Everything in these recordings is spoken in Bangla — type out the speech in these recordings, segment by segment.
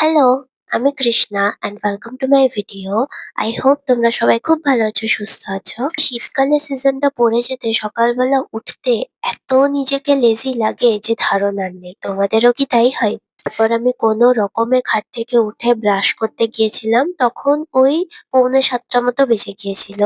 হ্যালো, আমি Krishna and welcome to my video. I hope তোমরা সবাই খুব ভালো আছো, সুস্থ আছো। শীতকালের সিজনটা পড়ে যেতে সকালবেলা উঠতে এত নিজেকে লেজি লাগে যে ধারণার নেই। তোমাদেরও কি তাই হয়? তারপর আমি কোনো রকমে খাট থেকে উঠে ব্রাশ করতে গিয়েছিলাম, তখন ওই পৌনে ৭টা মতো বেজে গিয়েছিল।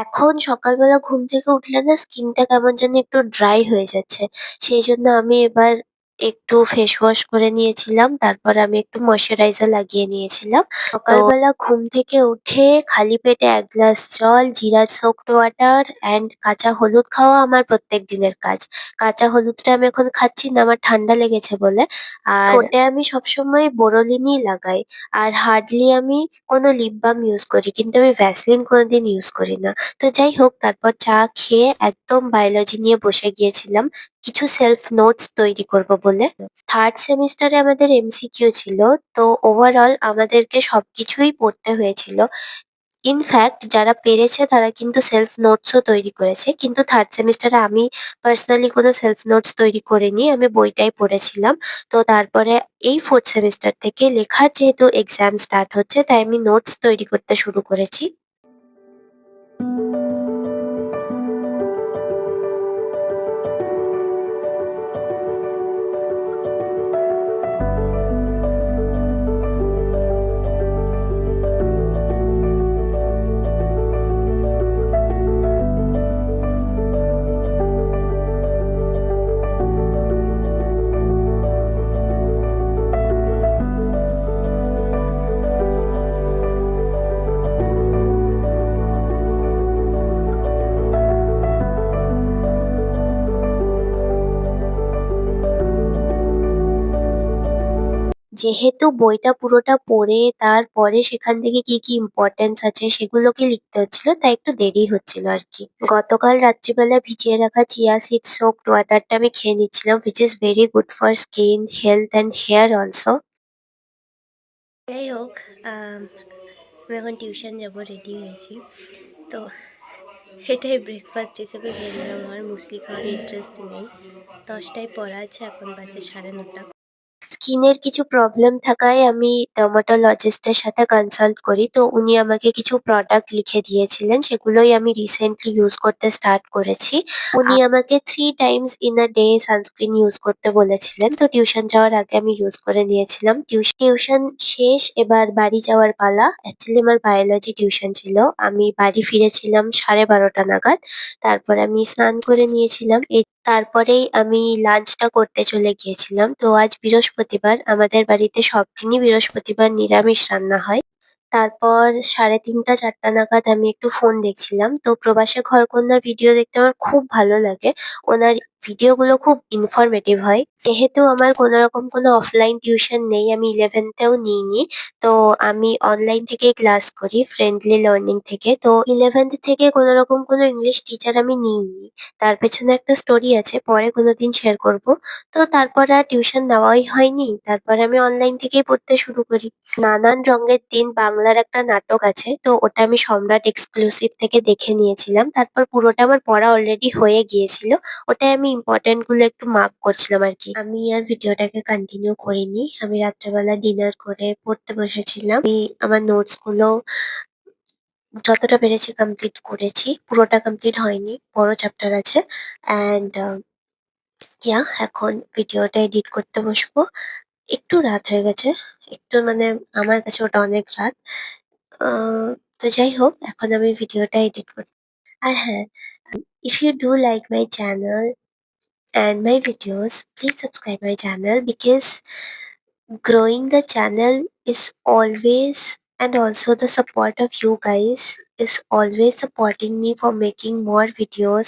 এখন সকালবেলা ঘুম থেকে উঠলে না স্কিনটা কেমন জানি একটু ড্রাই হয়ে যাচ্ছে। সেই জন্য আমি এবার একটু ফেস ওয়াশ করে নিয়েছিলাম। তারপর আমি একটু ময়েশ্চারাইজার লাগিয়ে নিয়েছিলাম। সকালবেলা ঘুম থেকে উঠে খালি পেটে ১ গ্লাস জল, জিরা সোকড ওয়াটার অ্যান্ড কাঁচা হলুদ খাওয়া আমার প্রত্যেক দিনের কাজ। কাঁচা হলুদটা আমি এখন খাচ্ছি না, আমার ঠান্ডা লেগেছে বলে। আর ঠোঁটে আমি সবসময় বোরোলিনই লাগাই। আর হার্ডলি আমি কোনো লিপ বাম ইউজ করি, কিন্তু আমি ভ্যাসলিন কোনোদিন ইউজ করি না। তো যাই হোক, তারপর চা খেয়ে একদম বায়োলজি নিয়ে বসে গিয়েছিলাম কিছু সেলফ নোটস তৈরি করব বলে। থার্ড সেমিস্টারে আমাদের এমসিকিউ ছিল, তো ওভারঅল আমাদেরকে সবকিছুই পড়তে হয়েছিল। ইনফ্যাক্ট যারা পেরেছে তারা কিন্তু সেলফ নোটসও তৈরি করেছে, কিন্তু থার্ড সেমিস্টারে আমি পার্সোনালি কোনো সেলফ নোটস তৈরি করিনি, আমি বইটাই পড়েছিলাম। তো তারপরে এই ফোর্থ সেমিস্টার থেকে লেখার যেহেতু এক্সাম স্টার্ট হচ্ছে, তাই আমি নোটস তৈরি করতে শুরু করেছি। যেহেতু বইটা পুরোটা পড়ে তারপরে সেখান থেকে কি কি ইম্পর্টেন্স আছে সেগুলোকে লিখতে হচ্ছিল, তাই একটু দেরি হচ্ছিল আর কি। গতকাল রাত্রিবেলা ভিজিয়ে রাখা চিয়া সিড সোকড ওয়াটারটা আমি খেয়ে নিচ্ছিলাম, which is very good for skin health and here also. যাই হোক, আমি এখন টিউশন যাব, রেডি হয়েছি। তো এটাই ব্রেকফাস্ট হিসেবে খেয়ে নিলাম, আমার মুসলি খাওয়ার ইন্টারেস্ট নেই। 10টায় পড়া আছে, এখন বাজে 9:30। স্কিনের কিছু প্রবলেম থাকায় আমি ডার্মাটোলজিস্টের সাথে কনসাল্ট করি। তো উনি আমাকে কিছু প্রোডাক্ট লিখে দিয়েছিলেন, সেগুলোই আমি রিসেন্টলি ইউজ করতে স্টার্ট করেছি। উনি আমাকে 3 Times in a day sunscreen use করতে বলেছিলেন। তো টিউশন যাওয়ার আগে আমি ইউজ করে নিয়েছিলাম। টিউশন শেষ, এবার বাড়ি যাওয়ার পালা। অ্যাকচুয়ালি আমার বায়োলজি টিউশন ছিল। আমি বাড়ি ফিরেছিলাম 12:30 নাগাদ। তারপর আমি স্নান করে নিয়েছিলাম। তারপরেই আমি লাঞ্চটা করতে চলে গিয়েছিলাম। তো আজ বৃহস্পতিবার, আমাদের বাড়িতে সব দিনই বৃহস্পতিবার নিরামিষ রান্না হয়। তারপর 3:30-4টা নাগাদ আমি একটু ফোন দেখছিলাম। তো প্রবাসে ঘরকন্নার ভিডিও দেখতে আমার খুব ভালো লাগে। ওনার ভিডিওগুলো খুব ইনফরমেটিভ হয়। যেহেতু আমার কোনোরকম কোনো অফলাইন টিউশন নেই, আমি 11th তেও নিইনি। তো আমি অনলাইন থেকেই ক্লাস করি ফ্রেন্ডলি লার্নিং থেকে। তো 11th থেকে কোনোরকম কোনো ইংলিশ টিচার আমি নিইনি। তার পেছনে একটা স্টোরি আছে, পরে কোনোদিন শেয়ার করব। তো তারপর আর টিউশন নেওয়াই হয়নি। তারপরে আমি অনলাইন থেকেই পড়তে শুরু করি। নানান রঙের দিন বাংলার একটা নাটক আছে, তো ওটা আমি সম্রাট এক্সক্লুসিভ থেকে দেখে নিয়েছিলাম। তারপর পুরোটা আমার পড়া অলরেডি হয়ে গিয়েছিল। ওটাই আমি ইম্পর্টেন্ট গুলো একটু মার্ক করছিলাম আর কি। আমি আর ভিডিওটাকে কন্টিনিউ করিনি। আমি রাত্রেবেলা ডিনার করে পড়তে বসেছিলাম। আমি আমার নোটস গুলো যতটা পেরেছি কমপ্লিট করেছি, পুরোটা কমপ্লিট হয়নি, বড় চ্যাপ্টার আছে। অ্যান্ড এখন ভিডিওটা এডিট করতে বসবো। একটু রাত হয়ে গেছে, একটু মানে আমার কাছে ওটা অনেক রাত। তো যাই হোক, এখন আমি ভিডিওটা এডিট করি। আর হ্যাঁ, if you do like my channel and my videos, please subscribe my channel, because growing the channel is always, and also the support of you guys is always supporting me for making more videos.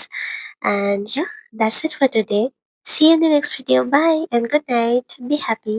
And yeah, that's it for today. See you in the next video. Bye and good night. Be happy.